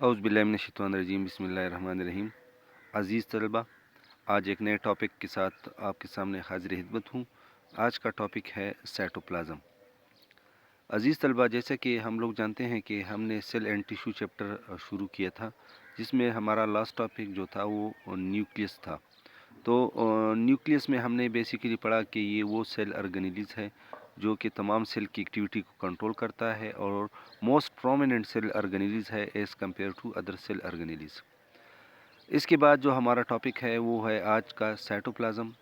औज़ुबिल्लाहिमिनश्शैतानिर्रजीम बिस्मिल्लाहिर्रहमानिर्रहीम। अज़ीज़ तलबा, आज एक नए टॉपिक के साथ आपके सामने हाज़िर खिदमत हूँ। आज का टॉपिक है साइटोप्लाज़्म। अज़ीज़ तलबा, जैसे कि हम लोग जानते हैं कि हमने सेल एंड टिश्यू चैप्टर शुरू किया था, जिसमें हमारा लास्ट टॉपिक जो था वो न्यूक्लियस था। तो न्यूक्लियस में हमने बेसिकली पढ़ा कि ये वो सेल ऑर्गेनेल्स है जो कि तमाम सेल की एक्टिविटी को कंट्रोल करता है और मोस्ट प्रोमिनेंट सेल ऑर्गेनेल्स है as compare to other cell organelles. इसके बाद जो हमारा टॉपिक है वो है आज का साइटोप्लाज्म।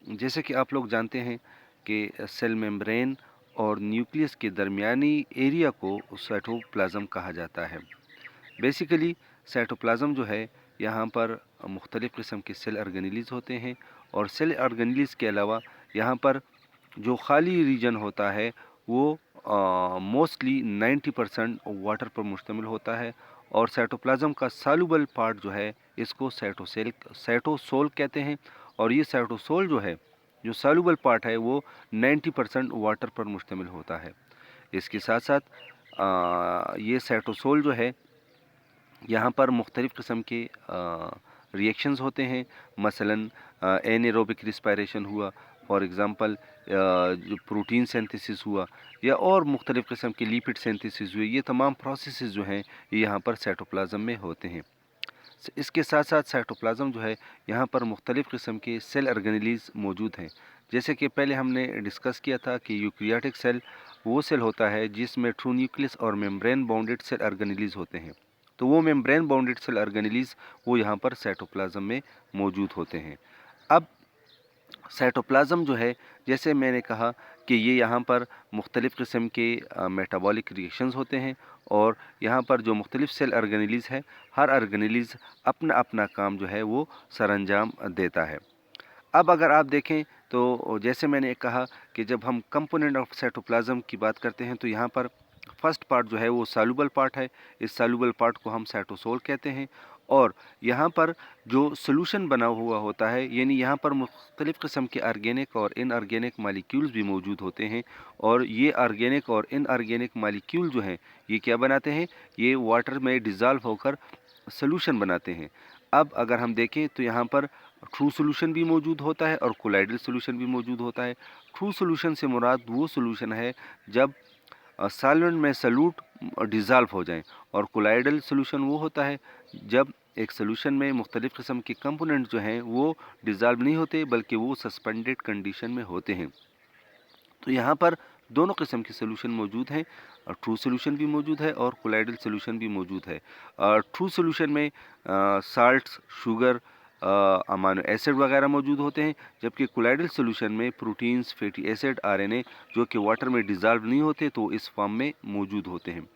जैसे कि आप लोग जानते हैं कि सेल मेम्ब्रेन और न्यूक्लियस के दरमियानी एरिया को साइटोप्लाज्म कहा जाता है। बेसिकली साइटोप्लाज्म जो है यहाँ पर मुख्तलिफ़ किस्म के सेल ऑर्गेनेल्स होते हैं और सेल ऑर्गेनेल्स के अलावा यहाँ पर जो खाली रीजन होता है वो मोस्टली 90% वाटर पर मुश्तमिल होता है और साइटोप्लाज्म का सॉल्युबल पार्ट जो है इसको साइटोसोल कहते हैं। और ये साइटोसोल जो है, जो सॉल्युबल पार्ट है, वो 90% वाटर पर मुश्तमिल होता है। इसके साथ साथ ये साइटोसोल जो है यहाँ पर मुख्तलिफ़ किस्म के रिएक्शंस होते हैं। मसलन एनारोबिक रिस्पायरेशन हुआ, फॉर एग्ज़ाम्पल जो प्रोटीन सिंथेसिस हुआ, या और मुख्तलिफ़ किस्म के लिपिड सिंथेसिस हुए। ये तमाम प्रोसेसेस जो हैं ये यहाँ पर साइटोप्लाज्म में होते हैं। इसके साथ साथ साइटोप्लाज्म जो है यहाँ पर मुख्तलिफ़ किस्म के सेल ऑर्गेनेल्स मौजूद हैं। जैसे कि पहले हमने डिस्कस किया था कि यूकैरियोटिक सेल वो सेल होता है जिसमें ट्रू न्यूक्लियस और मेम्ब्रेन बाउंडेड सेल ऑर्गेनेल्स होते हैं। तो वो मेम्ब्रेन बाउंडेड सेल ऑर्गेनेल्स वो यहाँ पर साइटोप्लाज्म में मौजूद होते हैं। अब साइटोप्लाज्म जो है, जैसे मैंने कहा कि ये यहाँ पर मुख्तलिफ़ किस्म के मेटाबॉलिक रिएक्शंस होते हैं और यहाँ पर जो मुख्तलिफ़ सेल ऑर्गेनेल्स है, हर ऑर्गेनेल्स अपना अपना काम जो है वो सरअंजाम देता है। अब अगर आप देखें तो जैसे मैंने कहा कि जब हम कंपोनेंट ऑफ साइटोप्लाज्म की बात करते हैं तो यहाँ पर फर्स्ट पार्ट जो है वो सॉल्युबल पार्ट है। इस सॉल्युबल पार्ट को हम साइटोसोल कहते हैं और यहाँ पर जो सोल्यूशन बना हुआ होता है, यानी यहाँ पर मुख्तलिफ़ किस्म के ऑर्गेनिक और इनऑर्गेनिक मालिक्यूल्स भी मौजूद होते हैं और ये ऑर्गेनिक और इनऑर्गेनिक मालिक्यूल जो हैं ये क्या बनाते हैं, ये वाटर में डिज़ॉल्व होकर सोल्यूशन बनाते हैं। अब अगर हम देखें तो यहाँ पर ट्रू सोल्यूशन भी मौजूद होता है और कोलाइडल सोल्यूशन भी मौजूद होता है। ट्रू सोल्यूशन से मुराद वो सोल्यूशन है जब सॉल्वेंट में सॉल्यूट डिज़ॉल्व हो जाएं, और कोलाइडल सोल्यूशन वो होता है जब एक सोल्यूशन में मुख्तलिफ़ किस्म के कंपोनेंट जो हैं वो डिज़ॉल्व नहीं होते बल्कि वो सस्पेंडेड कंडीशन में होते हैं। तो यहाँ पर दोनों किस्म के सोल्यूशन मौजूद हैं। ट्रू सोल्यूशन भी मौजूद है और कोलाइडल सोल्यूशन भी मौजूद है। ट्रू सोल्यूशन में साल्ट्स, शुगर, अमाइनो एसिड वगैरह मौजूद होते हैं, जबकि कोलाइडल सोल्यूशन में प्रोटीन्स, फैटी एसिड, आरएनए जो कि वाटर में डिज़ॉल्व नहीं होते तो इस फॉर्म में मौजूद होते हैं।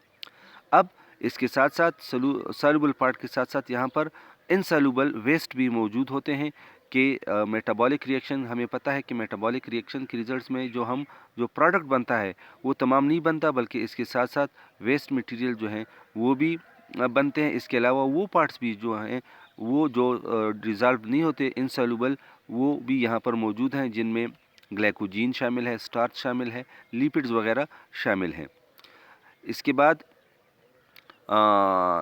अब इसके साथ साथ सॉल्युबल पार्ट के साथ साथ यहाँ पर इनसॉल्युबल वेस्ट भी मौजूद होते हैं कि मेटाबॉलिक रिएक्शन, हमें पता है कि मेटाबॉलिक रिएक्शन के रिजल्ट्स में जो प्रोडक्ट बनता है वो तमाम नहीं बनता, बल्कि इसके साथ साथ वेस्ट मटेरियल जो हैं वो भी बनते हैं। इसके अलावा वो पार्ट्स भी जो हैं वो जो डिज़ॉल्व नहीं होते, इनसॉल्युबल, वो भी यहाँ पर मौजूद हैं, जिनमें ग्लाइकोजीन शामिल है, स्टार्च शामिल है, लिपिड्स वगैरह शामिल हैं। इसके बाद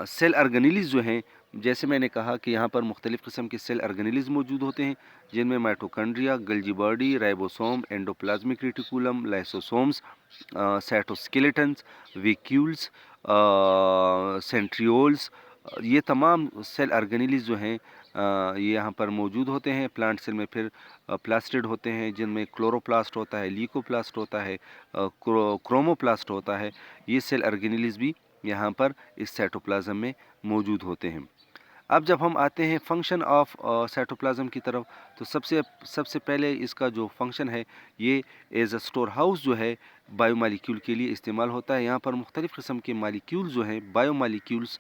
सेल ऑर्गेनेल्स जो हैं, जैसे मैंने कहा कि यहाँ पर मुख्तलिफ़ किस्म के सेल ऑर्गेनेल्स मौजूद होते हैं, जिनमें mitochondria, Golgi body, ribosome, endoplasmic reticulum, lysosomes, cytoskeletons, vacuoles, centrioles, ये तमाम सेल ऑर्गेनेल्स जो हैं ये यहाँ पर मौजूद होते हैं। प्लांट सेल में फिर प्लास्टिड होते हैं, जिनमें क्लोरोप्लास्ट होता है, ल्यूकोप्लास्ट होता है, क्रोमोप्लास्ट होता है। ये सेल ऑर्गेनेल्स भी यहाँ पर इस साइटोप्लाज्म में मौजूद होते हैं। अब जब हम आते हैं फंक्शन ऑफ साइटोप्लाज्म की तरफ, तो सबसे पहले इसका जो फंक्शन है ये एज अ स्टोर हाउस जो है बायोमालिक्यूल के लिए इस्तेमाल होता है। यहाँ पर मुख्तलिफ़ किस्म के मालिक्यूल्स जो हैं, biomolecules,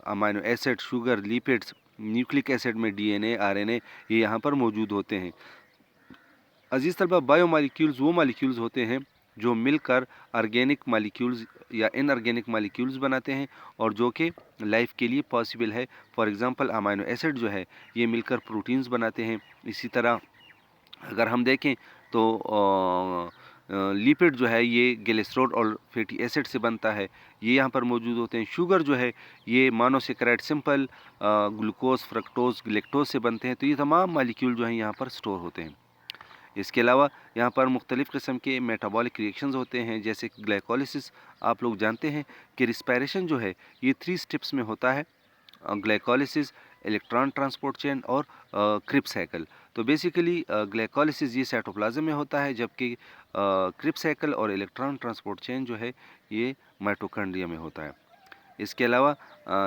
amino acid, sugar, lipids, nucleic acid में डीएनए, आरएनए, ये यहाँ पर मौजूद होते हैं। अजीज़ तलबा, बायोमालिक्यूल्स वो मालिक्यूल्स होते हैं जो मिलकर ऑर्गेनिक मालिक्यूल्स या इनऑर्गेनिक मालिक्यूल्स बनाते हैं और जो कि लाइफ के लिए पॉसिबल है। फॉर एग्जांपल अमाइनो एसिड जो है ये मिलकर प्रोटीन्स बनाते हैं। इसी तरह अगर हम देखें तो लिपिड जो है ये ग्लिसरॉल और फैटी एसिड से बनता है, ये यहाँ पर मौजूद होते हैं। शुगर जो है ये monosaccharide simple glucose, fructose, galactose से बनते हैं। तो ये तमाम मालिक्यूल जो हैं यहाँ पर स्टोर होते हैं। इसके अलावा यहाँ पर मुख्तलिफ़ किस्म के मेटाबॉलिक रिएक्शंस होते हैं, जैसे ग्लाइकोलिसिस। आप लोग जानते हैं कि रिस्पायरेशन जो है ये 3 स्टेप्स में होता है, ग्लाइकोलिसिस, इलेक्ट्रॉन ट्रांसपोर्ट चेन और क्रिप्स साइकिल। तो बेसिकली ग्लाइकोलिसिस ये साइटोप्लाज्म में होता है, जबकि क्रिप्स साइकिल और इलेक्ट्रॉन ट्रांसपोर्ट चेन जो है ये माइटोकॉन्ड्रिया में होता है। इसके अलावा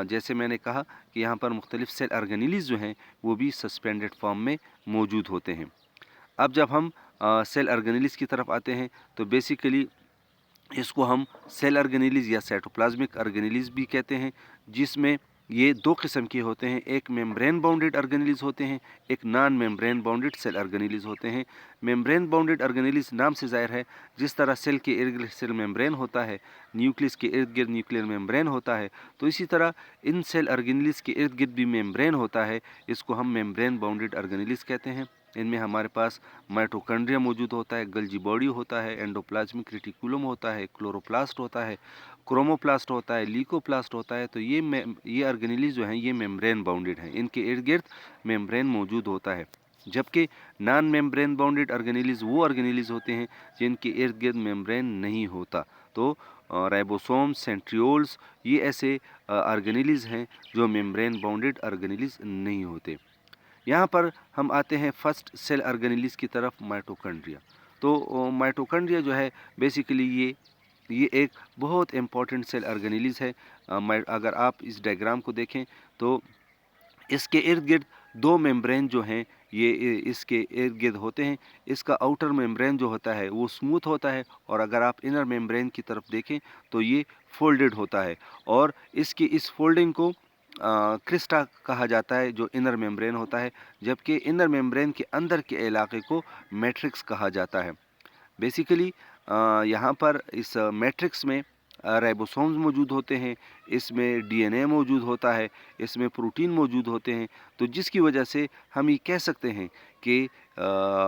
जैसे मैंने कहा कि यहाँ पर मुख्तलिफ़ सेल ऑर्गेनेलिज़ जो हैं वो भी सस्पेंडेड फॉर्म में मौजूद होते हैं। अब जब हम सेल ऑर्गेनेलिज़ की तरफ आते हैं तो बेसिकली इसको हम सेल ऑर्गेनेलिज़ या साइटोप्लाज्मिक ऑर्गेनेलिज़ भी कहते हैं, जिसमें ये 2 किस्म के होते हैं। एक मेम्ब्रेन बाउंडेड ऑर्गेनेलिज़ होते हैं, एक नॉन मेम्ब्रेन बाउंडेड सेल ऑर्गेनेलिज़ होते हैं। मेम्ब्रेन बाउंडेड ऑर्गेनेलिज़ नाम से ज़ाहिर है, जिस तरह सेल के इर्द गिर्द सेल मेम्ब्रेन होता है, न्यूक्लियस के इर्द गिर्द न्यूक्लियर मेम्ब्रेन होता है, तो इसी तरह इन सेल ऑर्गेनेलिज़ के इर्द गिर्द भी मेम्ब्रेन होता है। इसको हम मेम्ब्रेन बाउंडेड ऑर्गेनेलिज़ कहते हैं। इनमें हमारे पास माइटोकॉन्ड्रिया मौजूद होता है, गल्जी बॉडी होता है, एंडोप्लाज्मिक रेटिकुलम होता है, क्लोरोप्लास्ट होता है, क्रोमोप्लास्ट होता है, लीकोप्लास्ट होता है। तो ये ऑर्गेनेलिज़ जो हैं ये मेम्ब्रेन बाउंडेड हैं, इनके इर्द गिर्द मेम्ब्रेन मौजूद होता है। जबकि नॉन मेम्ब्रेन बाउंडेड ऑर्गेनेलिज़ वो ऑर्गेनेलिज़ होते हैं जिनके इर्द गिर्द मेम्ब्रेन नहीं होता। तो राइबोसोम, सेंट्रियोल्स ये ऐसे ऑर्गेनेलिज़ हैं जो मेम्ब्रेन बाउंडेड ऑर्गेनेलिज़ नहीं होते। यहाँ पर हम आते हैं फर्स्ट सेल ऑर्गेनेलिज़ की तरफ, माइटोकॉन्ड्रिया। तो माइटोकॉन्ड्रिया जो है बेसिकली ये एक बहुत इम्पॉर्टेंट सेल ऑर्गेनेलिज़ है। अगर आप इस डायग्राम को देखें तो इसके इर्द गिर्द 2 मेम्ब्रेन जो हैं ये इसके इर्द गिर्द होते हैं। इसका आउटर मेम्ब्रेन जो होता है वो स्मूथ होता है, और अगर आप इनर मेम्ब्रेन की तरफ देखें तो ये फोल्डेड होता है, और इसकी इस फोल्डिंग को क्रिस्टा कहा जाता है, जो इनर मेम्ब्रेन होता है, जबकि इनर मेम्ब्रेन के अंदर के इलाके को मैट्रिक्स कहा जाता है। बेसिकली यहाँ पर इस मैट्रिक्स में राइबोसोम्स मौजूद होते हैं, इसमें डीएनए मौजूद होता है, इसमें प्रोटीन मौजूद होते हैं। तो जिसकी वजह से हम ये कह सकते हैं कि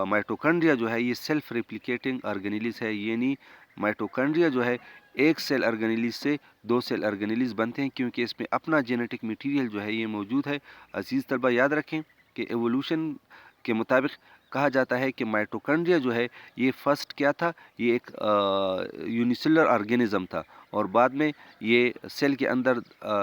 माइटोकॉन्ड्रिया जो है ये सेल्फ रेप्लिकेटिंग ऑर्गेनेलिज़ है, यानी माइटोकॉन्ड्रिया जो है एक सेल ऑर्गेनेलिज़ से 2 सेल ऑर्गेनेलिज़ बनते हैं, क्योंकि इसमें अपना जेनेटिक मटीरियल जो है ये मौजूद है। अजीज़ तलबा याद रखें कि एवोल्यूशन के मुताबिक कहा जाता है कि माइटोकॉन्ड्रिया जो है ये फर्स्ट क्या था, ये एक यूनिसेलुलर ऑर्गेनिज्म था, और बाद में ये सेल के अंदर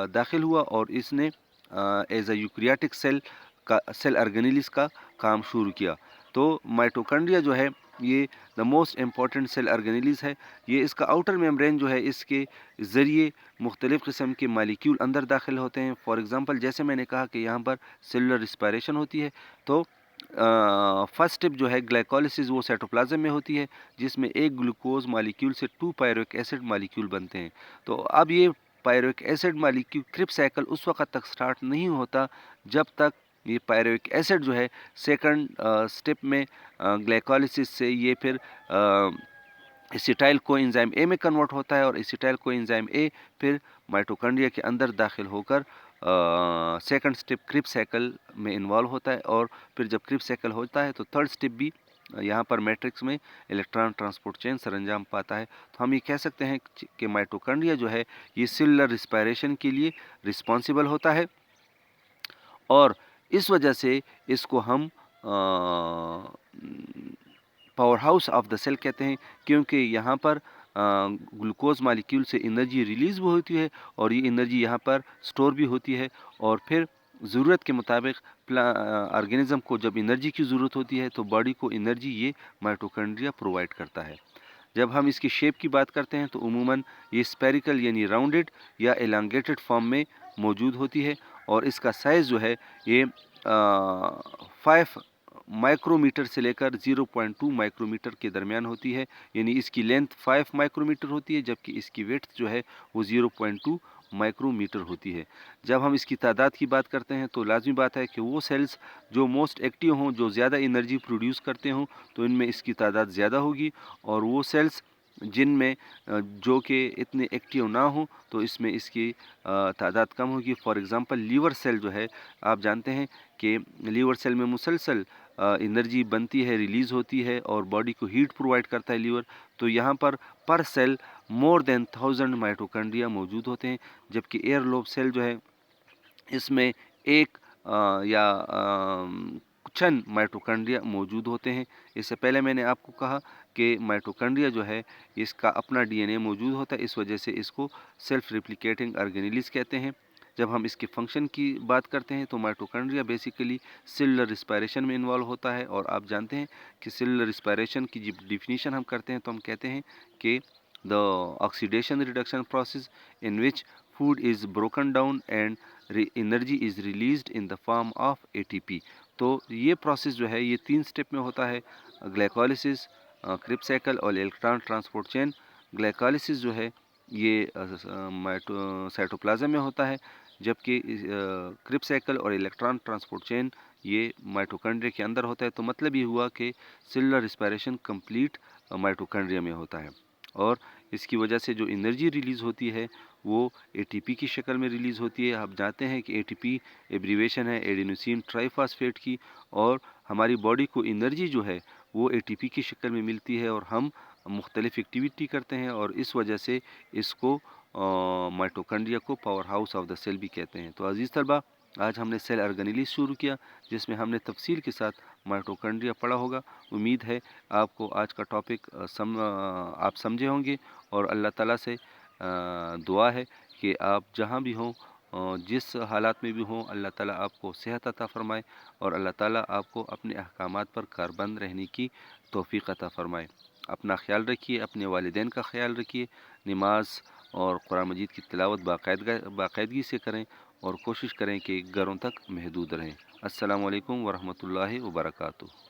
दाखिल हुआ और इसने एज अ यूकैरियोटिक सेल ऑर्गेनेलिज़ का काम शुरू किया। तो माइटोकॉन्ड्रिया जो है ये द मोस्ट इम्पॉर्टेंट सेल ऑर्गेनेलिज़ है। ये इसका आउटर मेम्ब्रेन जो है इसके ज़रिए मुख्तलिफ़ किस्म के मालिक्यूल अंदर दाखिल होते हैं। फॉर एग्ज़ाम्पल जैसे मैंने कहा कि यहाँ पर सेलुलर रिस्पायरेशन होती है, तो फर्स्ट स्टेप जो है ग्लाइकोलिसिस वो साइटोप्लाज्म में होती है, जिसमें एक ग्लूकोज मालिक्यूल से 2 पायरुविक एसिड मालिक्यूल बनते हैं। तो अब ये pyruvic acid molecule Krebs cycle उस वक्त तक स्टार्ट नहीं होता जब तक ये पायरुविक एसिड जो है सेकंड स्टेप में ग्लाइकोलिसिस से ये फिर एसिटाइल कोएंजाइम ए में कन्वर्ट होता है, और एसिटाइल कोएंजाइम ए फिर माइटोकॉन्ड्रिया के अंदर दाखिल होकर सेकंड स्टेप क्रिप्स साइकिल में इन्वॉल्व होता है। और फिर जब क्रिप्स साइकिल होता है तो थर्ड स्टेप भी यहाँ पर मैट्रिक्स में इलेक्ट्रॉन ट्रांसपोर्ट चेन सरंजाम पाता है। तो हम ये कह सकते हैं कि माइटोकॉन्ड्रिया जो है ये सेलुलर रिस्पायरेशन के लिए रिस्पॉन्सिबल होता है, और इस वजह से इसको हम power house of the cell कहते हैं, क्योंकि यहाँ पर ग्लूकोज मालिक्यूल से एनर्जी रिलीज़ भी होती है, और ये एनर्जी यहाँ पर स्टोर भी होती है, और फिर ज़रूरत के मुताबिक ऑर्गेनिज़म को जब एनर्जी की ज़रूरत होती है तो बॉडी को एनर्जी ये माइटोकॉन्ड्रिया प्रोवाइड करता है। जब हम इसकी शेप की बात करते हैं तो उमूमन ये स्पेरिकल यानी राउंडेड या एलांगेटेड फॉर्म में मौजूद होती है, और इसका साइज़ जो है ये 5 माइक्रोमीटर से लेकर 0.2 माइक्रोमीटर के दरमियान होती है, यानी इसकी लेंथ 5 माइक्रोमीटर होती है, जबकि इसकी विड्थ जो है वो 0.2 माइक्रोमीटर होती है। जब हम इसकी तादाद की बात करते हैं तो लाजमी बात है कि वो सेल्स जो मोस्ट एक्टिव हों, जो ज़्यादा एनर्जी प्रोड्यूस करते हों, तो इनमें इसकी तादाद ज़्यादा होगी, और वो सेल्स जिनमें जो कि इतने एक्टिव ना हो तो इसमें इसकी तादाद कम होगी। फॉर एग्ज़ाम्पल लीवर सेल जो है, आप जानते हैं कि लीवर सेल में मुसलसल एनर्जी बनती है, रिलीज़ होती है और बॉडी को हीट प्रोवाइड करता है लीवर। तो यहाँ पर सेल मोर देन 1000 माइटोकॉन्ड्रिया मौजूद होते हैं, जबकि एयर लोब सेल जो है इसमें एक या चंद माइटोकॉन्ड्रिया मौजूद होते हैं। इससे पहले मैंने आपको कहा कि माइटोकॉन्ड्रिया जो है इसका अपना डीएनए मौजूद होता है, इस वजह से इसको सेल्फ रिप्लिकेटिंग ऑर्गेनेलिज कहते हैं। जब हम इसके फंक्शन की बात करते हैं तो माइटोकॉन्ड्रिया बेसिकली सेलुलर रिस्पायरेशन में इन्वॉल्व होता है, और आप जानते हैं कि सेलुलर रिस्पायरेशन की जब डिफिनीशन हम करते हैं तो हम कहते हैं कि the oxidation reduction process in which food is broken down and energy is released in the form of ATP। तो ये प्रोसेस जो है ये 3 स्टेप में होता है, ग्लाइकोलिसिस, क्रिब्स साइकिल और इलेक्ट्रॉन ट्रांसपोर्ट चेन। ग्लाइकोलिसिस जो है ये साइटोप्लाज्म में होता है, जबकि क्रिब्स साइकिल और इलेक्ट्रॉन ट्रांसपोर्ट चेन ये माइटोकॉन्ड्रिया के अंदर होता है। तो मतलब ये हुआ कि सेलुलर रिस्पायरेशन कंप्लीट माइटोकॉन्ड्रिया में होता है, और इसकी वजह से जो एनर्जी रिलीज़ होती है वो एटीपी की शक्ल में रिलीज़ होती है। आप जानते हैं कि एटीपी एब्रीवेशन है एडेनोसिन ट्राइफॉस्फेट की, और हमारी बॉडी को एनर्जी जो है वो एटीपी की शक्ल में मिलती है, और हम मुख्तलिफ एक्टिविटी करते हैं, और इस वजह से इसको माइटोकॉन्ड्रिया को power house of the cell भी कहते हैं। तो अजीज़ तलबा, आज हमने सेल ऑर्गेनेलिज शुरू किया, जिसमें हमने तफसील के साथ माइटोकॉन्ड्रिया पढ़ा होगा। उम्मीद है आपको आज का टॉपिक आप समझे होंगे, और अल्लाह ताला से दुआ है कि आप जहाँ भी हों, जिस हालात में भी हों, अल्लाह ताला आपको सेहत अता फ़रमाए, और अल्लाह ताला आपको अपने अहकामात पर कारबंद रहने की तौफ़ीक़ अता फ़रमाए। अपना ख़्याल रखिए, अपने वालिदैन का ख़्याल रखिए, नमाज और कुरान मजीद की तिलावत बाकायदगी से करें, और कोशिश करें कि घरों तक महदूद रहें। अस्सलामु अलैकुम वरहमतुल्लाहि वबरकातुहू।